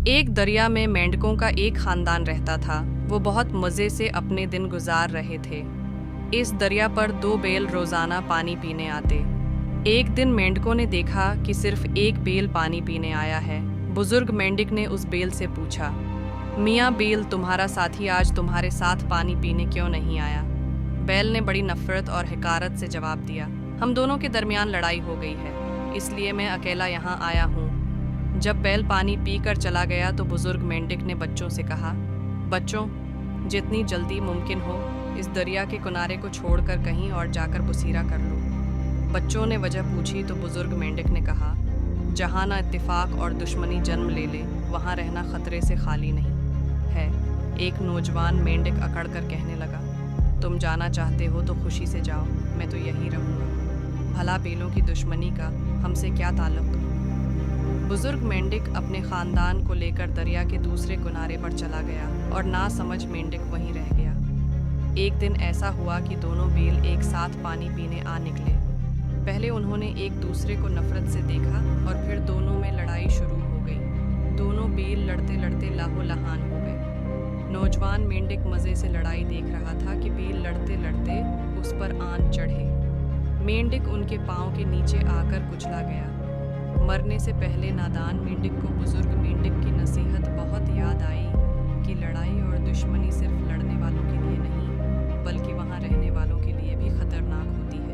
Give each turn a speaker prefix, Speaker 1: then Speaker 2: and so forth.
Speaker 1: एक दरिया में मेंढकों का एक खानदान रहता था। वो बहुत मज़े से अपने दिन गुजार रहे थे। इस दरिया पर दो बेल रोज़ाना पानी पीने आते। एक दिन मेंढकों ने देखा कि सिर्फ एक बेल पानी पीने आया है। बुजुर्ग मेंढक ने उस बेल से पूछा, मियाँ बेल, तुम्हारा साथी आज तुम्हारे साथ पानी पीने क्यों नहीं आया? बैल ने बड़ी नफ़रत और हकारत से जवाब दिया, हम दोनों के दरमियान लड़ाई हो गई है, इसलिए मैं अकेला यहाँ आया हूँ। जब बैल पानी पीकर चला गया तो बुजुर्ग मेंढक ने बच्चों से कहा, बच्चों, जितनी जल्दी मुमकिन हो इस दरिया के किनारे को छोड़कर कहीं और जाकर बसेरा कर लो। बच्चों ने वजह पूछी तो बुजुर्ग मेंढक ने कहा, जहाँ ना इत्तेफाक और दुश्मनी जन्म ले ले, वहाँ रहना खतरे से खाली नहीं है। एक नौजवान मेंढक अकड़ कर कहने लगा, तुम जाना चाहते हो तो खुशी से जाओ, मैं तो यहीं रहूँगा। भला बेलों की दुश्मनी का हमसे क्या ताल्लुक? बुजुर्ग मेंढक अपने खानदान को लेकर दरिया के दूसरे किनारे पर चला गया और ना समझ मेंढक वहीं रह गया। एक दिन ऐसा हुआ कि दोनों बेल एक साथ पानी पीने आ निकले। पहले उन्होंने एक दूसरे को नफरत से देखा और फिर दोनों में लड़ाई शुरू हो गई। दोनों बेल लड़ते लड़ते लाहो लहान हो गए। नौजवान मेंढक मज़े से लड़ाई देख रहा था कि बेल लड़ते लड़ते उस पर आन चढ़े। मेंढक उनके पाँव के नीचे आकर कुचला गया। मरने से पहले नादान मेंढक को बुजुर्ग मेंढक की नसीहत बहुत याद आई कि लड़ाई और दुश्मनी सिर्फ लड़ने वालों के लिए नहीं, बल्कि वहाँ रहने वालों के लिए भी खतरनाक होती है।